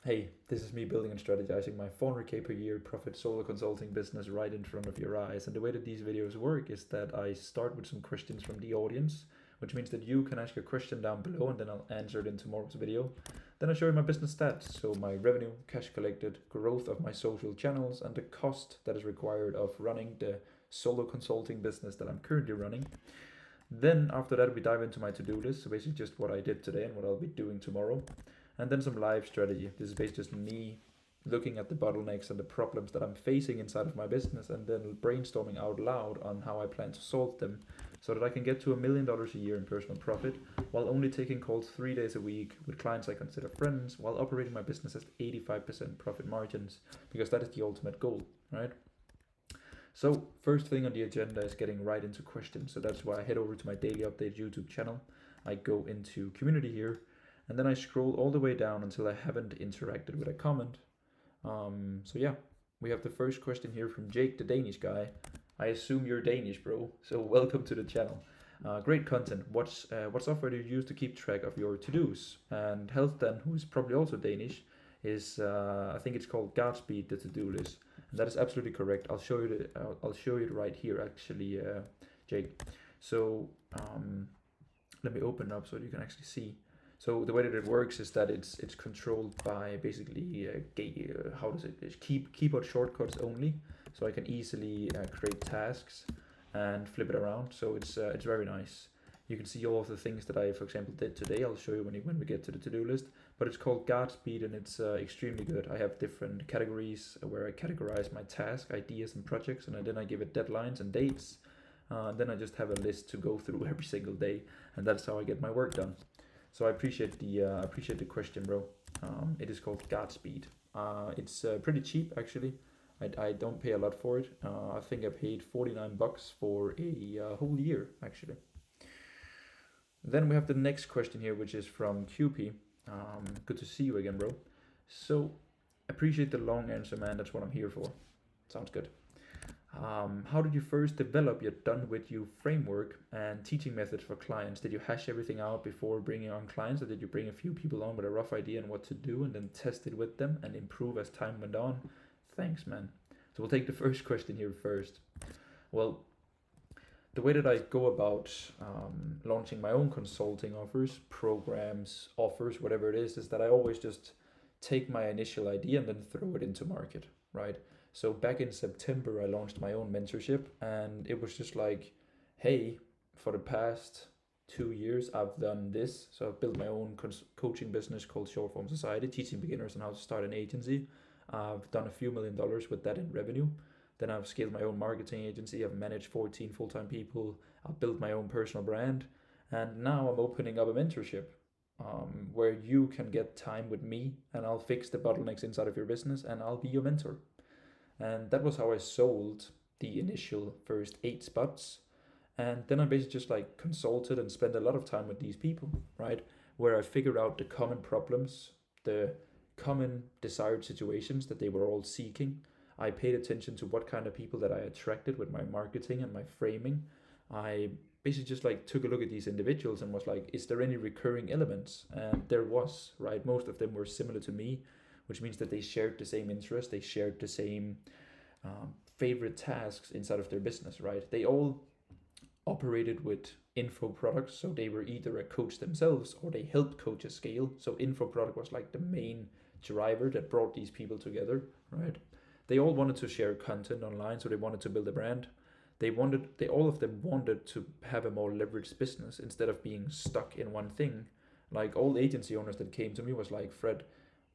Hey, this is me building and strategizing my 400k per year profit solo consulting business right in front of your eyes. And the way that these videos work is that I start with some questions from the audience, which means that you can ask a question down below and then I'll answer it in tomorrow's video. Then I show you my business stats, so my revenue, cash collected, growth of my social channels, and the cost that is required of running the solo consulting business that I'm currently running. Then after that, we dive into my to-do list, so basically just what I did today and what I'll be doing tomorrow. And then some live strategy. This is basically just me looking at the bottlenecks and the problems that I'm facing inside of my business and then brainstorming out loud on how I plan to solve them so that I can get to $1 million a year in personal profit while only taking calls 3 days a week with clients I consider friends while operating my business at 85% profit margins, because that is the ultimate goal, right? So first thing on the agenda is getting right into questions. So that's why I head over to my daily update YouTube channel. I go into community here, and then I scroll all the way down until I haven't interacted with a comment. So yeah, we have the first question here from Jake, the Danish guy. I assume you're Danish, bro. So welcome to the channel. Great content. What software do you use to keep track of your to-dos? And Health then, who is probably also Danish, is I think it's called Godspeed, the to-do list. And that is absolutely correct. I'll show you I'll show you it right here actually, Jake. So let me open up so you can actually see. So the way that it works is that it's controlled by basically how does it? It's keyboard shortcuts only. So I can easily create tasks and flip it around. So it's very nice. You can see all of the things that I, for example, did today. I'll show you when we get to the to-do list. But it's called Godspeed and it's extremely good. I have different categories where I categorize my task, ideas, and projects, and then I give it deadlines and dates. And then I just have a list to go through every single day, and that's how I get my work done. So I appreciate the question, bro. It is called Godspeed. It's pretty cheap actually. I don't pay a lot for it. I think I paid $49 for a whole year actually. Then we have the next question here, which is from QP. Good to see you again, bro. So appreciate the long answer, man. That's what I'm here for. Sounds good. How did you first develop your done with you framework and teaching methods for clients? Did you hash everything out before bringing on clients, or did you bring a few people on with a rough idea on what to do and then test it with them and improve as time went on? Thanks, man. So we'll take the first question here first. Well, the way that I go about launching my own consulting offers, programs, offers, whatever it is that I always just take my initial idea and then throw it into market, right? So back in September, I launched my own mentorship, and it was just like, hey, for the past 2 years, I've done this. So I've built my own coaching business called Short Form Society, teaching beginners on how to start an agency. I've done a few $1 million with that in revenue. Then I've scaled my own marketing agency. I've managed 14 full-time people. I've built my own personal brand. And now I'm opening up a mentorship where you can get time with me and I'll fix the bottlenecks inside of your business and I'll be your mentor. And that was how I sold the initial first 8 spots. And then I basically just like consulted and spent a lot of time with these people, right? Where I figured out the common problems, the common desired situations that they were all seeking. I paid attention to what kind of people that I attracted with my marketing and my framing. I basically just like took a look at these individuals and was like, is there any recurring elements? And there was, right? Most of them were similar to me, which means that they shared the same interests, they shared the same favorite tasks inside of their business, right? They all operated with info products, so they were either a coach themselves or they helped coaches scale. So info product was like the main driver that brought these people together, right? They all wanted to share content online, so they wanted to build a brand. They all of them wanted to have a more leveraged business instead of being stuck in one thing. Like all agency owners that came to me was like, Fred,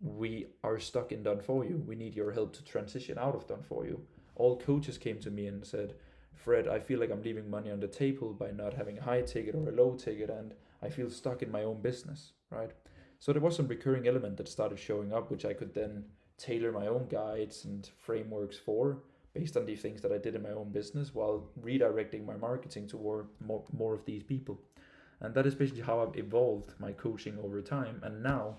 we are stuck in done for you. We need your help to transition out of done for you. All coaches came to me and said, Fred, I feel like I'm leaving money on the table by not having a high ticket or a low ticket, and I feel stuck in my own business, right? So there was some recurring element that started showing up, which I could then tailor my own guides and frameworks for based on the things that I did in my own business while redirecting my marketing toward more of these people. And that is basically how I've evolved my coaching over time. And now,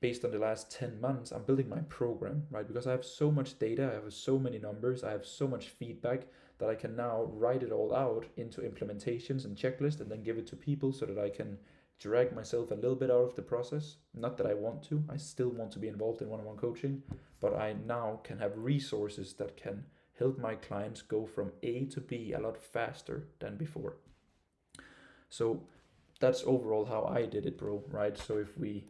based on the last 10 months, I'm building my program, right? Because I have so much data, I have so many numbers, I have so much feedback that I can now write it all out into implementations and checklists and then give it to people so that I can drag myself a little bit out of the process. Not that I want to, I still want to be involved in one-on-one coaching, but I now can have resources that can help my clients go from A to B a lot faster than before. So that's overall how I did it, bro, right? So if we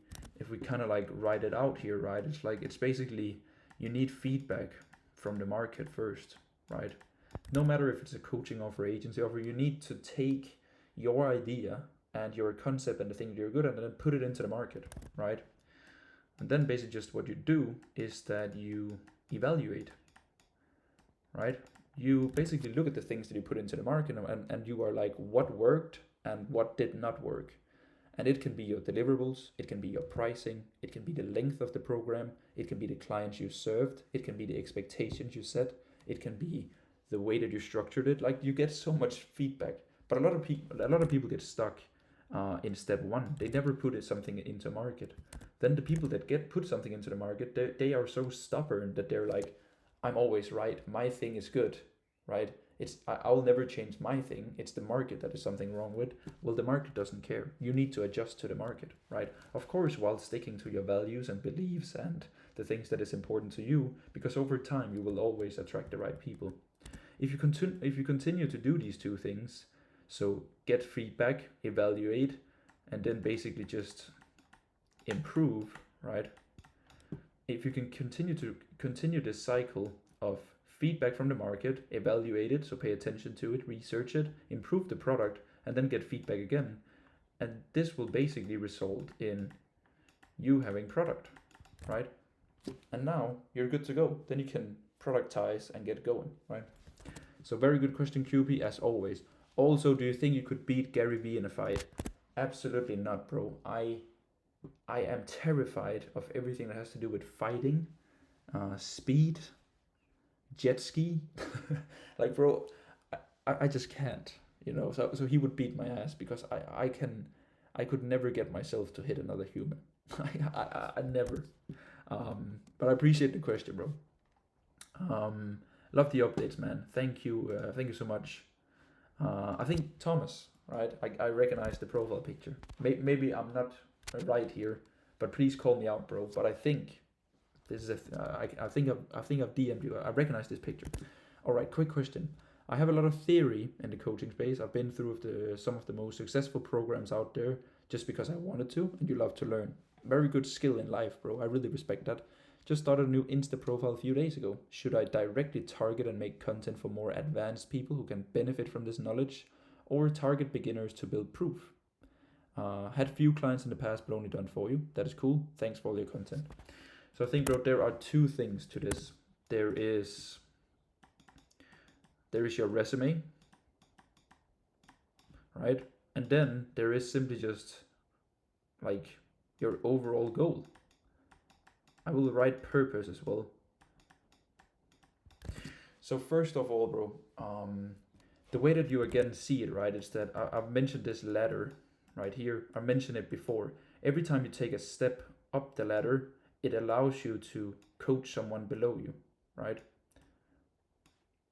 kind of like write it out here, right, it's like, it's basically, you need feedback from the market first, right? No matter if it's a coaching offer, agency offer, you need to take your idea and your concept and the thing that you're good at and then put it into the market, right? And then basically just what you do is that you evaluate, right? You basically look at the things that you put into the market, and you are like, what worked and what did not work. And it can be your deliverables, it can be your pricing, it can be the length of the program, it can be the clients you served, it can be the expectations you set, it can be the way that you structured it. Like, you get so much feedback, but a lot of people get stuck in step one. They never put something into market. Then the people that put something into the market, they are so stubborn that they're like, I'm always right, my thing is good, right? I'll never change my thing. It's the market that is something wrong with. Well, the market doesn't care. You need to adjust to the market, right? Of course, while sticking to your values and beliefs and the things that is important to you, because over time you will always attract the right people. If you continue to do these two things, so get feedback, evaluate, and then basically just improve, right? If you can continue this cycle of feedback from the market, evaluate it, so pay attention to it, research it, improve the product, and then get feedback again. And this will basically result in you having product, right? And now you're good to go. Then you can productize and get going, right? So very good question, QP, as always. Also, do you think you could beat Gary Vee in a fight? Absolutely not, bro. I am terrified of everything that has to do with fighting, speed, jet ski. Like, bro, I just can't, so he would beat my ass, because I could never get myself to hit another human. I never. But I appreciate the question, bro. Love the updates, man. Thank you so much. I think Thomas, right? I recognize the profile picture. Maybe I'm not right here, but please call me out, bro. But I think this is I think I've DM'd you. I recognize this picture. All right, quick question. I have a lot of theory in the coaching space. I've been through some of the most successful programs out there just because I wanted to, and you love to learn. Very good skill in life, bro. I really respect that. Just started a new Insta profile a few days ago. Should I directly target and make content for more advanced people who can benefit from this knowledge, or target beginners to build proof? Had few clients in the past, but only done for you. That is cool. Thanks for all your content. So I think, bro, there are two things to this. There is your resume, right? And then there is simply just like your overall goal. I will write purpose as well. So first of all, bro, the way that you again see it, right, is that I've mentioned this ladder right here. I mentioned it before. Every time you take a step up the ladder, it allows you to coach someone below you, right?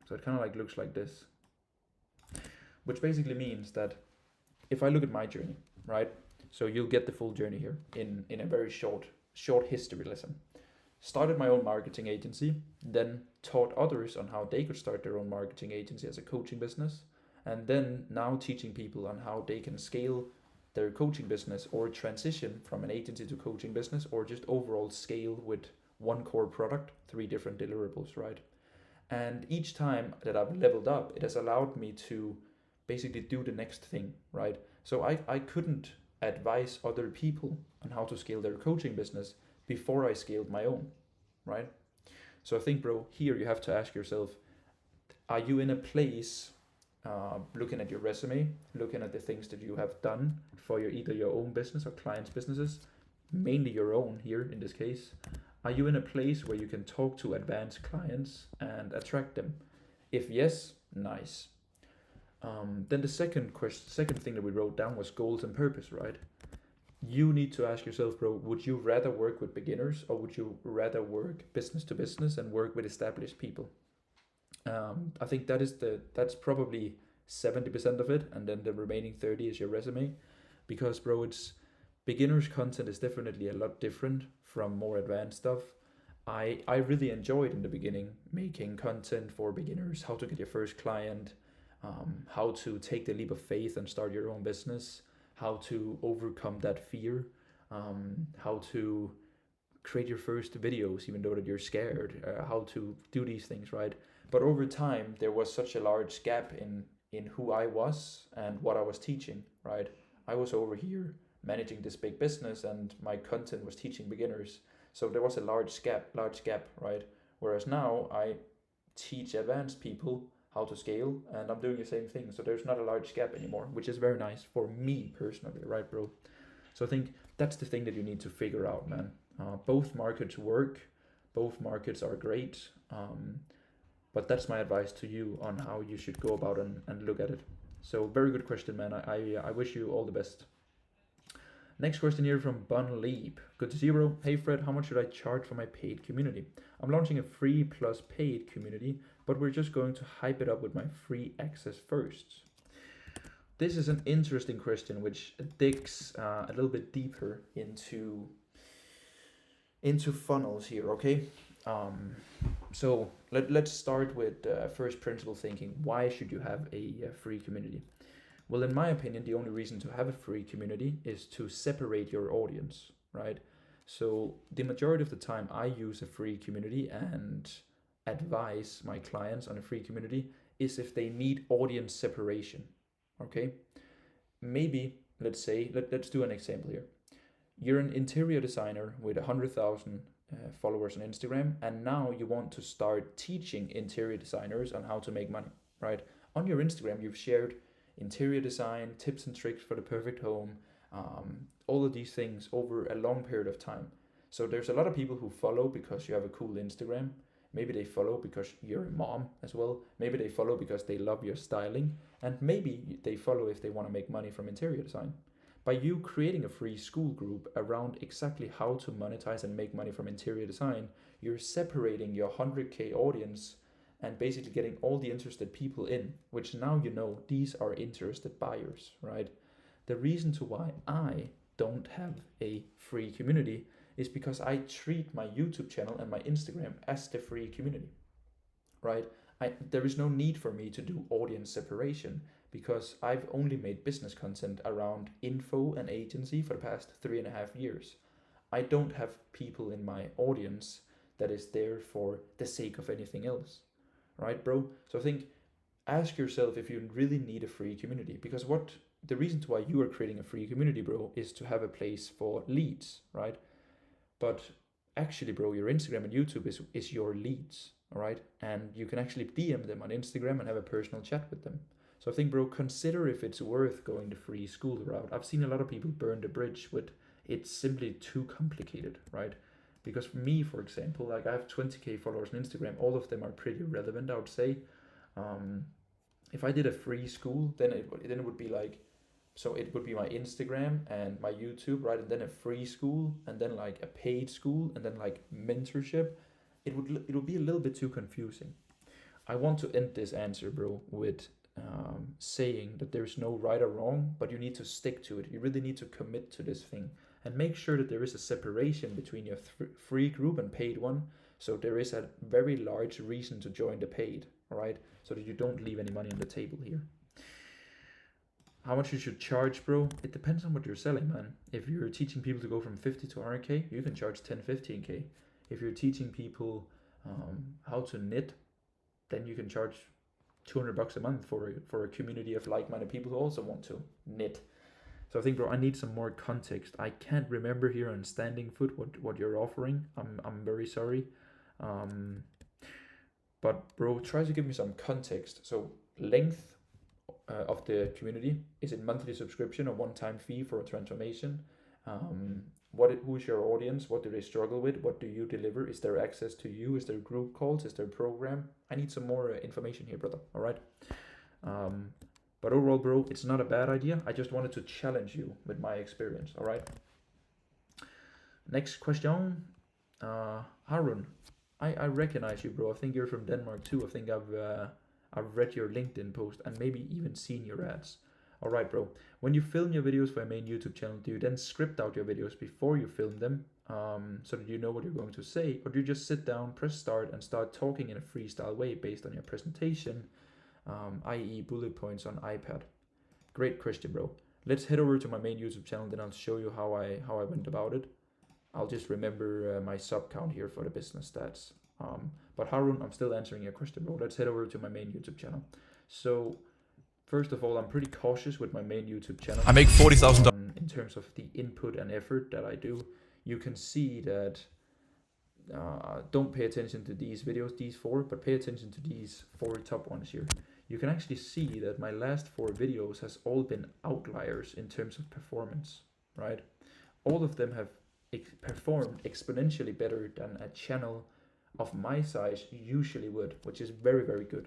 So it kind of like looks like this, which basically means that if I look at my journey, right? So you'll get the full journey here in a very short history lesson. Started my own marketing agency, then taught others on how they could start their own marketing agency as a coaching business, and then now teaching people on how they can scale their coaching business or transition from an agency to coaching business, or just overall scale with one core product, 3 different deliverables, right? And each time that I've leveled up, it has allowed me to basically do the next thing, right? So I couldn't advise other people on how to scale their coaching business before I scaled my own, right? So I think, bro, here you have to ask yourself, are you in a place, looking at your resume, looking at the things that you have done for either your own business or clients' businesses, mainly your own here in this case, are you in a place where you can talk to advanced clients and attract them? If yes, nice. Then the second thing that we wrote down was goals and purpose, right? You need to ask yourself, bro, would you rather work with beginners, or would you rather work business to business and work with established people? I think that's probably 70% of it, and then the remaining 30 is your resume. because bro, it's beginners content is definitely a lot different from more advanced stuff. I really enjoyed in the beginning making content for beginners, how to get your first client, how to take the leap of faith and start your own business, how to overcome that fear, how to create your first videos even though that you're scared, how to do these things, right? But over time there was such a large gap in who I was and what I was teaching, right? I was over here managing this big business and my content was teaching beginners, so there was a large gap, right? Whereas now I teach advanced people how to scale and I'm doing the same thing, so there's not a large gap anymore, which is very nice for me personally, right bro? So I think that's the thing that you need to figure out, man. Both markets work, both markets are great, but that's my advice to you on how you should go about and look at it. So very good question, man. I wish you all the best. Next question here from Bun Leap. Good to see you, bro. Hey Fred, how much should I charge for my paid community? I'm launching a free plus paid community, but we're just going to hype it up with my free access first. This is an interesting question which digs a little bit deeper into funnels here, okay? So let's start with first principle thinking. Why should you have a free community? Well, in my opinion, the only reason to have a free community is to separate your audience, right? So the majority of the time I use a free community and advise my clients on a free community is if they need audience separation, okay? Maybe, let's say, let's do an example here. You're an interior designer with 100,000 followers on Instagram, and now you want to start teaching interior designers on how to make money, right? On your Instagram, you've shared interior design, tips and tricks for the perfect home, all of these things over a long period of time. So there's a lot of people who follow because you have a cool Instagram. Maybe they follow because you're a mom as well. Maybe they follow because they love your styling. And maybe they follow if they want to make money from interior design. By you creating a free school group around exactly how to monetize and make money from interior design, you're separating your 100K audience and basically getting all the interested people in, which now you know these are interested buyers, right? The reason to why I don't have a free community is because I treat my YouTube channel and my Instagram as the free community, right? There is no need for me to do audience separation because I've only made business content around info and agency for the past 3.5 years. I don't have people in my audience that is there for the sake of anything else. Right, bro? So I think ask yourself if you really need a free community, because the reason to why you are creating a free community, bro, is to have a place for leads, right? But actually, bro, your Instagram and YouTube is your leads, all right? And you can actually DM them on Instagram and have a personal chat with them. So I think, bro, consider if it's worth going the free school route. I've seen a lot of people burn the bridge with it's simply too complicated, right? Because for me, for example, like I have 20K followers on Instagram, all of them are pretty relevant, I would say. If I did a free school, then it would be like, so it would be my Instagram and my YouTube, right? And then a free school, and then like a paid school, and then like mentorship. It would be a little bit too confusing. I want to end this answer, bro, with saying that there's no right or wrong, but you need to stick to it. You really need to commit to this thing. And make sure that there is a separation between your free group and paid one. So there is a very large reason to join the paid, all right? So that you don't leave any money on the table here. How much you should charge, bro? It depends on what you're selling, man. If you're teaching people to go from 50 to 100K, you can charge 10, 15K. If you're teaching people how to knit, then you can charge $200 a month for a community of like-minded people who also want to knit. So I think, bro, I need some more context. I can't remember here on standing foot what you're offering. I'm very sorry. But bro, try to give me some context. So length of the community, is it monthly subscription or one-time fee for a transformation? Who's your audience? What do they struggle with? What do you deliver? Is there access to you? Is there group calls? Is there program? I need some more information here, brother. All right. But overall, bro, it's not a bad idea. I just wanted to challenge you with my experience, all right? Next question. Harun, I recognize you, bro. I think you're from Denmark too. I think I've read your LinkedIn post and maybe even seen your ads. All right, bro. When you film your videos for your main YouTube channel, do you then script out your videos before you film them, so that you know what you're going to say, or do you just sit down, press start, and start talking in a freestyle way based on your presentation, i.e., bullet points on iPad? Great question, bro. Let's head over to my main YouTube channel, then I'll show you how I went about it. I'll just remember my sub count here for the business stats. But Harun, I'm still answering your question, bro. Let's head over to my main YouTube channel. So first of all, I'm pretty cautious with my main YouTube channel. I make $40,000 in terms of the input and effort that I do. You can see that don't pay attention to these videos, these 4, but pay attention to these 4 top ones here. You can actually see that my last 4 videos has all been outliers in terms of performance, right? All of them have performed exponentially better than a channel of my size usually would, which is very, very good.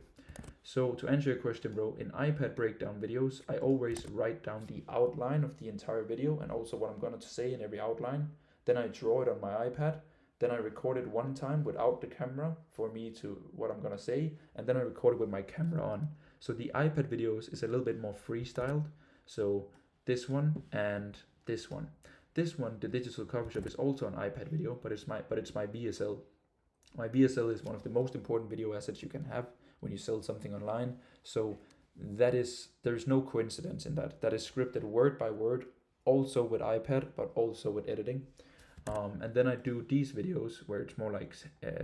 So to answer your question, bro, in iPad breakdown videos, I always write down the outline of the entire video and also what I'm going to say in every outline. Then I draw it on my iPad. Then I record it one time without the camera for me to what I'm going to say. And then I record it with my camera on. So the iPad videos is a little bit more freestyled. So this one and this one. This one, the digital coffee shop, is also an iPad video, but it's my VSL. My VSL is one of the most important video assets you can have when you sell something online. So there's no coincidence in that. That is scripted word by word, also with iPad, but also with editing. And then I do these videos where it's more like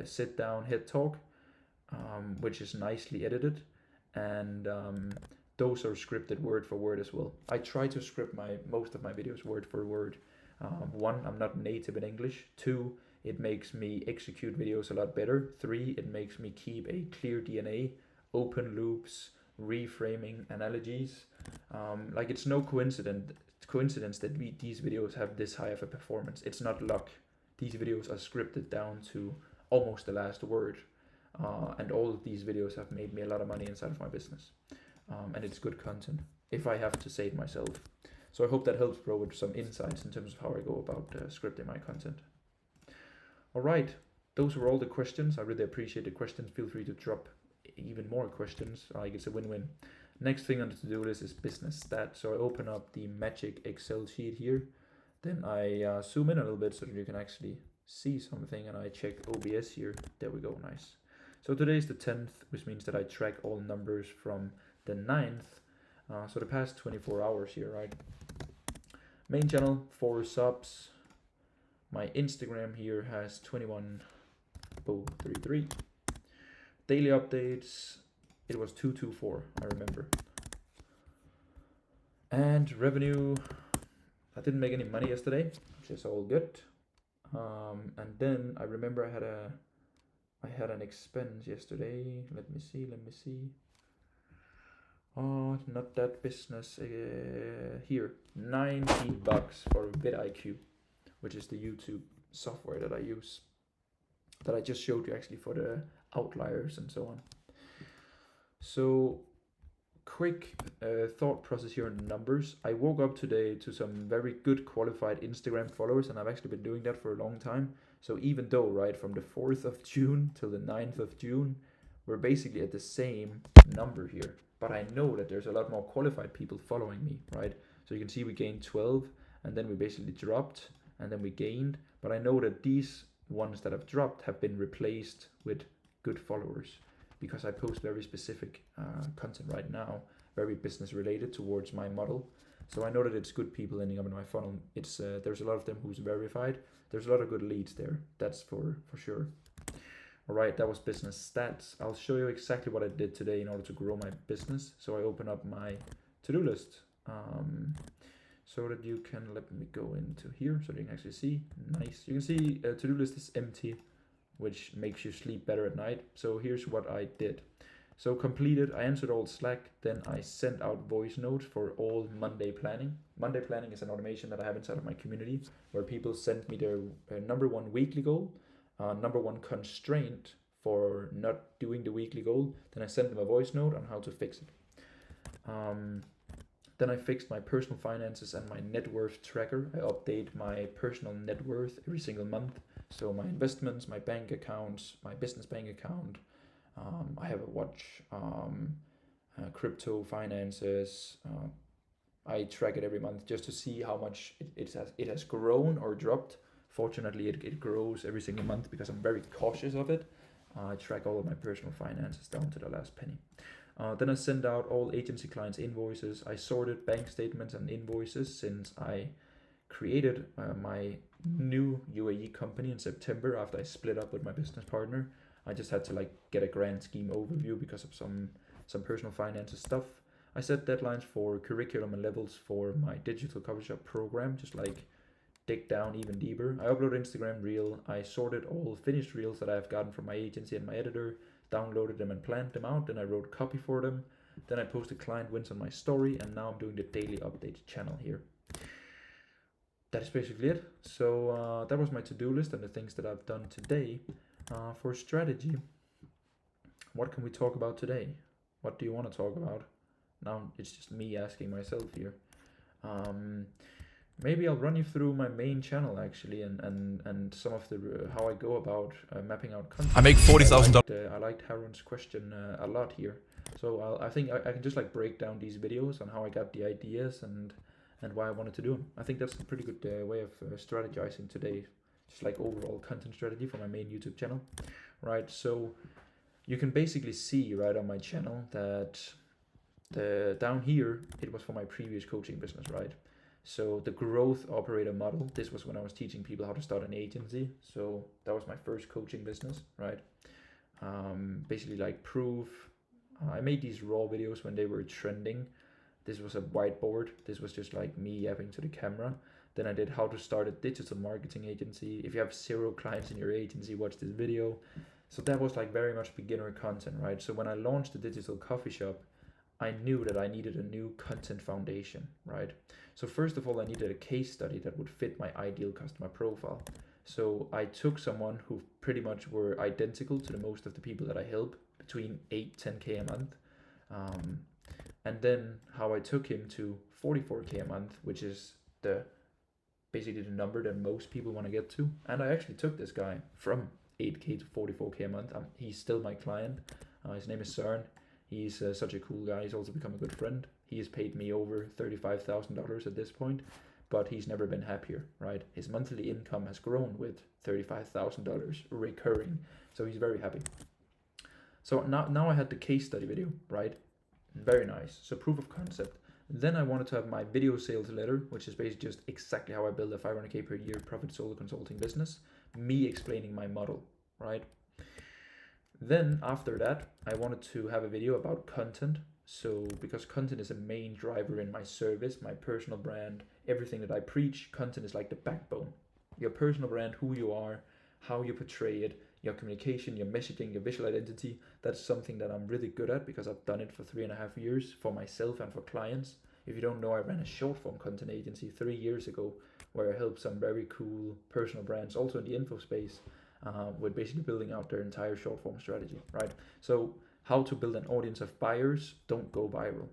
sit down, head talk, which is nicely edited. And those are scripted word for word as well. I try to script most of my videos word for word. 1, I'm not native in English. 2, it makes me execute videos a lot better. 3, it makes me keep a clear DNA, open loops, reframing, analogies. Like it's no coincidence that these videos have this high of a performance. It's not luck. These videos are scripted down to almost the last word. And all of these videos have made me a lot of money inside of my business. And it's good content, if I have to say it myself. So I hope that helps, bro, with some insights in terms of how I go about scripting my content. All right, those were all the questions. I really appreciate the questions. Feel free to drop even more questions. Like it's a win-win. Next thing on the to-do list is business stats. So I open up the magic Excel sheet here. Then I zoom in a little bit so that you can actually see something, and I check OBS here. There we go, nice. So today is the 10th, which means that I track all numbers from the 9th. So the past 24 hours here, right? Main channel, 4 subs. My Instagram here has 21,033. Daily updates, it was 224, I remember. And revenue, I didn't make any money yesterday, which is all good. And then I remember I had an expense yesterday. Let me see. Oh, not that business. Here, $90 for vidIQ, which is the YouTube software that I use, that I just showed you actually for the outliers and so on. So quick thought process here on the numbers. I woke up today to some very good qualified Instagram followers, and I've actually been doing that for a long time. So even though, right, from the 4th of June till the 9th of June, we're basically at the same number here. But I know that there's a lot more qualified people following me, right? So you can see we gained 12, and then we basically dropped, and then we gained. But I know that these ones that have dropped have been replaced with good followers, because I post very specific content right now, very business related towards my model. So I know that it's good people ending up in my funnel. It's there's a lot of them who's verified. There's a lot of good leads there. That's for sure. All right, that was business stats. I'll show you exactly what I did today in order to grow my business. So I open up my to-do list so that you can, let me go into here so that you can actually see. Nice. You can see to-do list is empty, which makes you sleep better at night. So here's what I did. So completed, I answered all Slack, then I sent out voice notes for all Monday planning. Monday planning is an automation that I have inside of my community where people send me their number 1 weekly goal, number 1 constraint for not doing the weekly goal. Then I send them a voice note on how to fix it. Then I fixed my personal finances and my net worth tracker. I update my personal net worth every single month. So my investments, my bank accounts, my business bank account. I have a watch, crypto finances, I track it every month just to see how much it has grown or dropped. Fortunately, it grows every single month because I'm very cautious of it. I track all of my personal finances down to the last penny. Then I send out all agency clients invoices. I sorted bank statements and invoices since I created my new UAE company in September after I split up with my business partner. I just had to like get a grand scheme overview because of some personal finances stuff. I set deadlines for curriculum and levels for my digital coffee shop program, just like dig down even deeper. I upload Instagram reel. I sorted all finished reels that I've gotten from my agency and my editor, downloaded them and planned them out. Then I wrote copy for them. Then I posted client wins on my story, and now I'm doing the daily update channel here. That is basically it. So that was my to-do list and the things that I've done today. For strategy, what can we talk about today? What do you want to talk about? Now it's just me asking myself here. Maybe I'll run you through my main channel actually, and some of the how I go about mapping out content. I make $40,000. I liked Harun's question a lot here, so I think I can just like break down these videos on how I got the ideas and why I wanted to do them. I think that's a pretty good way of strategizing today, just like overall content strategy for my main YouTube channel, right? So you can basically see right on my channel that down here it was for my previous coaching business, right? So the growth operator model, this was when I was teaching people how to start an agency. So that was my first coaching business, right? Basically like proof. I made these raw videos when they were trending. This was a whiteboard. This was just like me yapping to the camera. Then I did how to start a digital marketing agency. If you have 0 clients in your agency, watch this video. So that was like very much beginner content, right? So when I launched the digital coffee shop, I knew that I needed a new content foundation, right? So first of all, I needed a case study that would fit my ideal customer profile. So I took someone who pretty much were identical to the most of the people that I help, between 8-10K a month. And then how I took him to 44K a month, which is basically the number that most people want to get to. And I actually took this guy from 8K to 44K a month. He's still my client. His name is Søren. He's such a cool guy. He's also become a good friend. He has paid me over $35,000 at this point, but he's never been happier, right? His monthly income has grown with $35,000 recurring, so he's very happy. So now I had the case study video, right? Very nice. So proof of concept. Then I wanted to have my video sales letter, which is basically just exactly how I build a 500K per year profit solo consulting business. Me explaining my model, right? Then after that, I wanted to have a video about content. So because content is a main driver in my service, my personal brand, everything that I preach, content is like the backbone. Your personal brand, who you are, how you portray it, your communication, your messaging, your visual identity, that's something that I'm really good at because I've done it for 3.5 years for myself and for clients. If you don't know, I ran a short form content agency 3 years ago where I helped some very cool personal brands, also in the info space, with basically building out their entire short form strategy, right? So how to build an audience of buyers, don't go viral,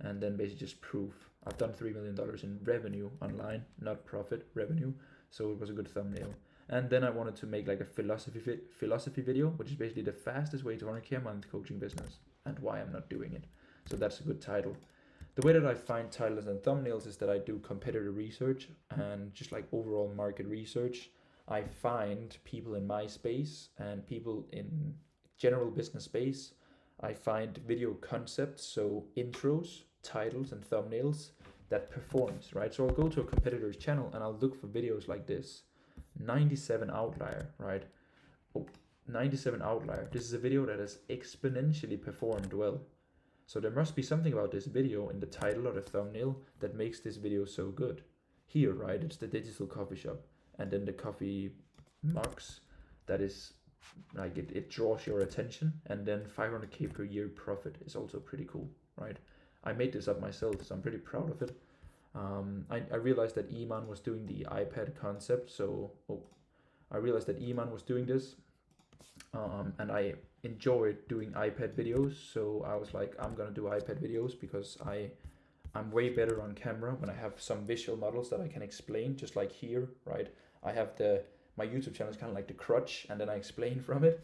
and then basically just proof. I've done $3 million in revenue online, not profit, revenue. So it was a good thumbnail. And then I wanted to make like a philosophy video, which is basically the fastest way to 100K a month coaching business and why I'm not doing it. So that's a good title. The way that I find titles and thumbnails is that I do competitor research and just like overall market research. I find people in my space and people in general business space. I find video concepts, so intros, titles, and thumbnails that performs, right? So I'll go to a competitor's channel and I'll look for videos like this. 97 outlier, right? 97 outlier. This is a video that has exponentially performed well. So there must be something about this video in the title or the thumbnail that makes this video so good. Here, right, it's the digital coffee shop. And then the coffee mugs, that is like it draws your attention. And then 500K per year profit is also pretty cool, right? I made this up myself, so I'm pretty proud of it. I realized that Iman was doing the iPad concept, so I realized that Iman was doing this, and I enjoyed doing iPad videos, so I was like, I'm gonna do iPad videos because I'm way better on camera when I have some visual models that I can explain, just like here, right? I have my YouTube channel is kind of like the crutch, and then I explain from it.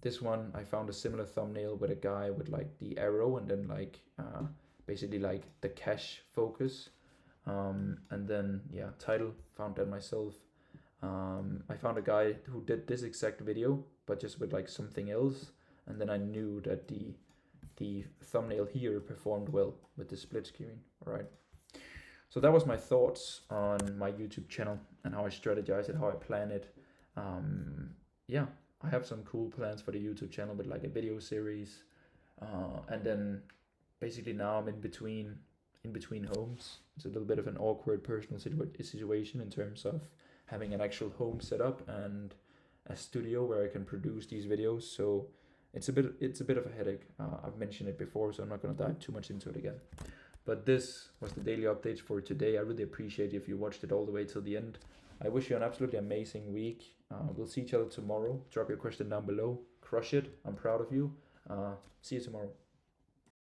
This one, I found a similar thumbnail with a guy with like the arrow and then like basically like the cash focus. And then yeah, title, found that myself. I found a guy who did this exact video, but just with like something else, and then I knew that the thumbnail here performed well with the split screen. All right. So that was my thoughts on my YouTube channel and how I strategize it, how I plan it. Yeah, I have some cool plans for the YouTube channel with like a video series, and then basically now I'm in between homes. It's a little bit of an awkward personal situation in terms of having an actual home set up and a studio where I can produce these videos. So it's a bit of a headache. I've mentioned it before, so I'm not going to dive too much into it again. But this was the daily updates for today. I really appreciate if you watched it all the way till the end. I wish you an absolutely amazing week. We'll see each other tomorrow. Drop your question down below. Crush it. I'm proud of you. See you tomorrow.